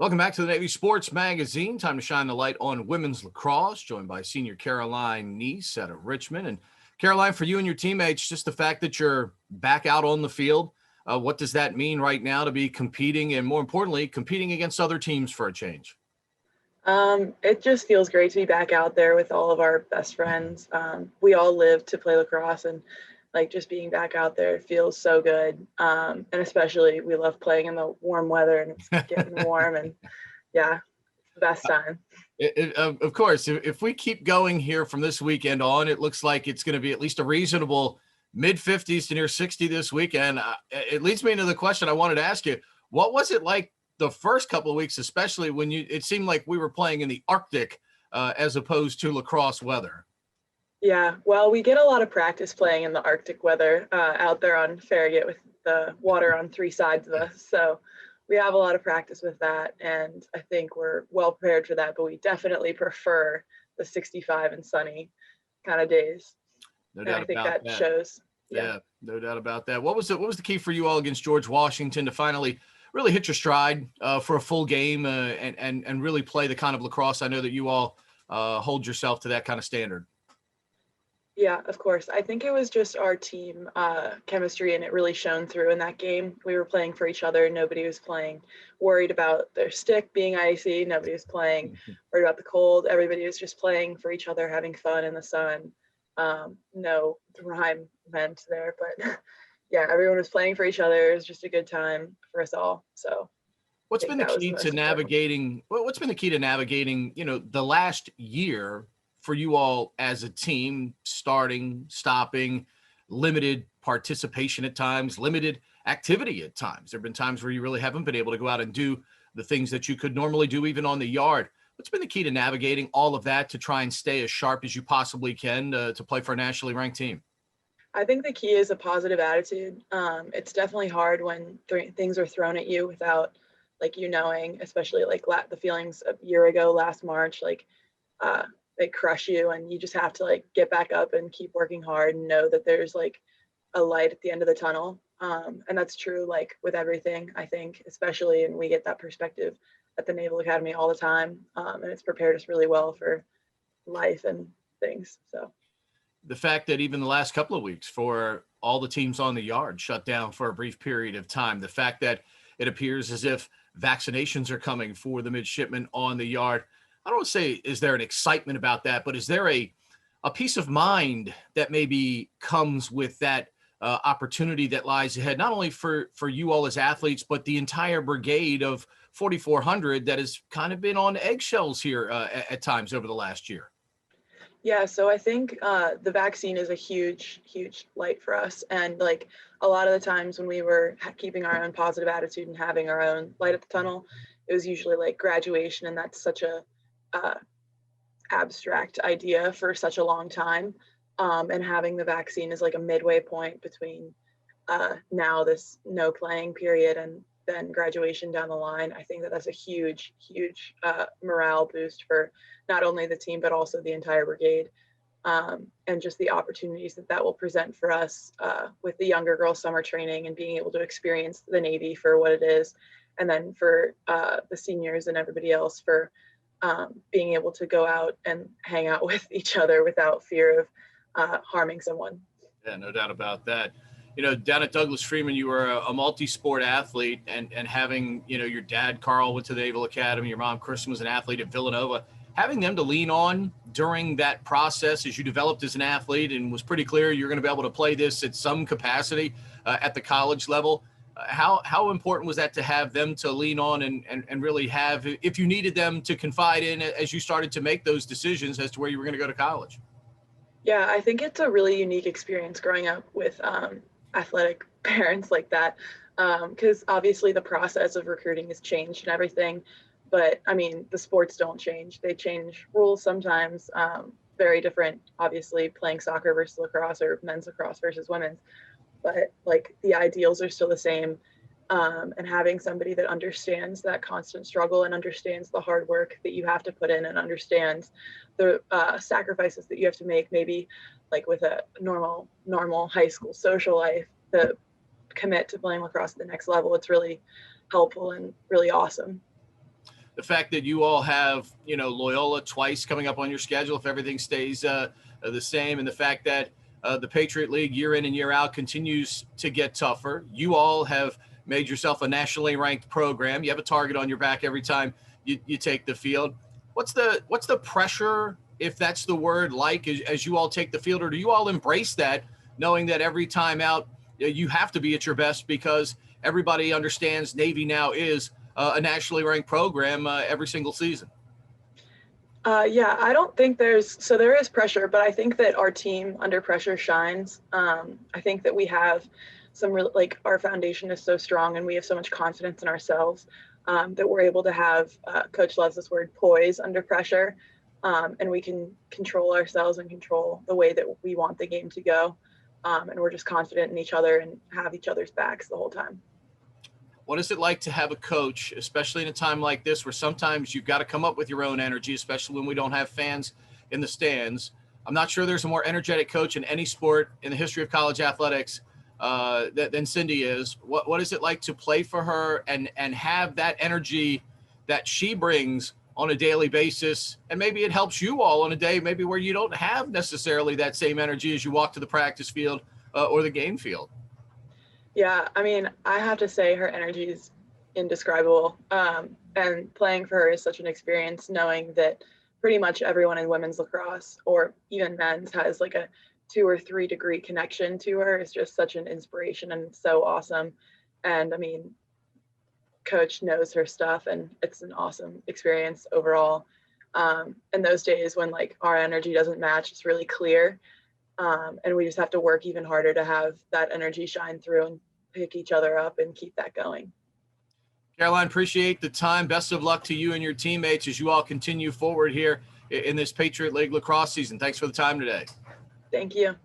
Welcome back to the Navy Sports Magazine. Time to shine the light on women's lacrosse, joined by senior Karoline Nease out of Richmond. And Karoline, for you and your teammates, just the fact that you're back out on the field, what does that mean right now to be competing and, more importantly, competing against other teams for a change? It just feels great to be back out there with all of our best friends. We all live to play lacrosse, and just being back out there feels so good. And especially we love playing in the warm weather, and it's getting warm, and yeah, it's the best time. Of course, if we keep going here from this weekend on, it looks like it's going to be at least a reasonable mid-50s to near 60 this weekend. It leads me into the question I wanted to ask you. What was it like the first couple of weeks, especially when it seemed like we were playing in the Arctic as opposed to lacrosse weather? Yeah, well, we get a lot of practice playing in the Arctic weather out there on Farragut with the water on three sides of us. So we have a lot of practice with that, and I think we're well prepared for that, but we definitely prefer the 65 and sunny kind of days. No And I doubt think about that that. shows. Yeah, no doubt about that. What was the key for you all against George Washington to finally really hit your stride for a full game and really play the kind of lacrosse I know that you all hold yourself to that kind of standard? Yeah, of course. I think it was just our team chemistry, and it really shone through in that game. We were playing for each other. Nobody was playing worried about their stick being icy. Nobody was playing worried about the cold. Everybody was just playing for each other, having fun in the sun. No rhyme meant there, but yeah, everyone was playing for each other. It was just a good time for us all. So I What's think been the that was the key to most important. navigating? What's been the key to navigating? The last year for you all as a team, starting, stopping, limited participation at times, limited activity at times. There have been times where you really haven't been able to go out and do the things that you could normally do, even on the yard. What's been the key to navigating all of that to try and stay as sharp as you possibly can to play for a nationally ranked team? I think the key is a positive attitude. It's definitely hard when things are thrown at you without you knowing, especially the feelings a year ago, last March, uh, they crush you, and you just have to get back up and keep working hard and know that there's a light at the end of the tunnel. And that's true with everything, I think, especially, and we get that perspective at the Naval Academy all the time. And it's prepared us really well for life and things. So The fact that even the last couple of weeks for all the teams on the yard shut down for a brief period of time, the fact that it appears as if vaccinations are coming for the midshipmen on the yard. I don't want to say, is there an excitement about that, but is there a peace of mind that maybe comes with that opportunity that lies ahead, not only for you all as athletes, but the entire brigade of 4,400 that has kind of been on eggshells here at times over the last year? yeah, so I think the vaccine is a huge, huge light for us. And a lot of the times when we were keeping our own positive attitude and having our own light at the tunnel, it was usually graduation, and that's such a uh, abstract idea for such a long time. And having the vaccine is a midway point between now this no playing period and then graduation down the line. I think that that's a huge, huge morale boost for not only the team, but also the entire brigade. And just the opportunities that will present for us with the younger girls summer training and being able to experience the Navy for what it is. And then for the seniors and everybody else for being able to go out and hang out with each other without fear of harming someone. Yeah, no doubt about that. Down at Douglas Freeman, you were a multi-sport athlete, and having, your dad, Carl, went to the Naval Academy, your mom, Kristen, was an athlete at Villanova. Having them to lean on during that process as you developed as an athlete and was pretty clear you're going to be able to play this at some capacity at the college level. How important was that to have them to lean on and really have, if you needed them to confide in as you started to make those decisions as to where you were going to go to college? Yeah, I think it's a really unique experience growing up with athletic parents like that, because obviously the process of recruiting has changed and everything. But I mean, the sports don't change. They change rules sometimes, very different, obviously, playing soccer versus lacrosse or men's lacrosse versus women's. But the ideals are still the same. And having somebody that understands that constant struggle and understands the hard work that you have to put in and understands the sacrifices that you have to make, maybe with a normal high school social life, to commit to playing lacrosse at the next level, it's really helpful and really awesome. the fact that you all have, Loyola twice coming up on your schedule if everything stays the same, and the fact that the Patriot League year in and year out continues to get tougher. You all have made yourself a nationally ranked program. You have a target on your back every time you take the field. What's the pressure, if that's the word, like as you all take the field, or do you all embrace that, knowing that every time out you have to be at your best because everybody understands Navy now is a nationally ranked program every single season? Yeah, I don't think there is pressure, but I think that our team under pressure shines. I think that we have some real, our foundation is so strong and we have so much confidence in ourselves that we're able to have, Coach loves this word, poise under pressure. And we can control ourselves and control the way that we want the game to go. And we're just confident in each other and have each other's backs the whole time. What is it like to have a coach, especially in a time like this, where sometimes you've got to come up with your own energy, especially when we don't have fans in the stands? I'm not sure there's a more energetic coach in any sport in the history of college athletics than Cindy is. What is it like to play for her and have that energy that she brings on a daily basis? And maybe it helps you all on a day maybe where you don't have necessarily that same energy as you walk to the practice field or the game field. Yeah, I mean, I have to say her energy is indescribable. And playing for her is such an experience, knowing that pretty much everyone in women's lacrosse or even men's has like a 2 or 3 degree connection to her. Is just such an inspiration and so awesome. And I mean, Coach knows her stuff and it's an awesome experience overall. And those days when our energy doesn't match, it's really clear. And we just have to work even harder to have that energy shine through and pick each other up and keep that going. Karoline, appreciate the time. Best of luck to you and your teammates as you all continue forward here in this Patriot League lacrosse season. Thanks for the time today. Thank you.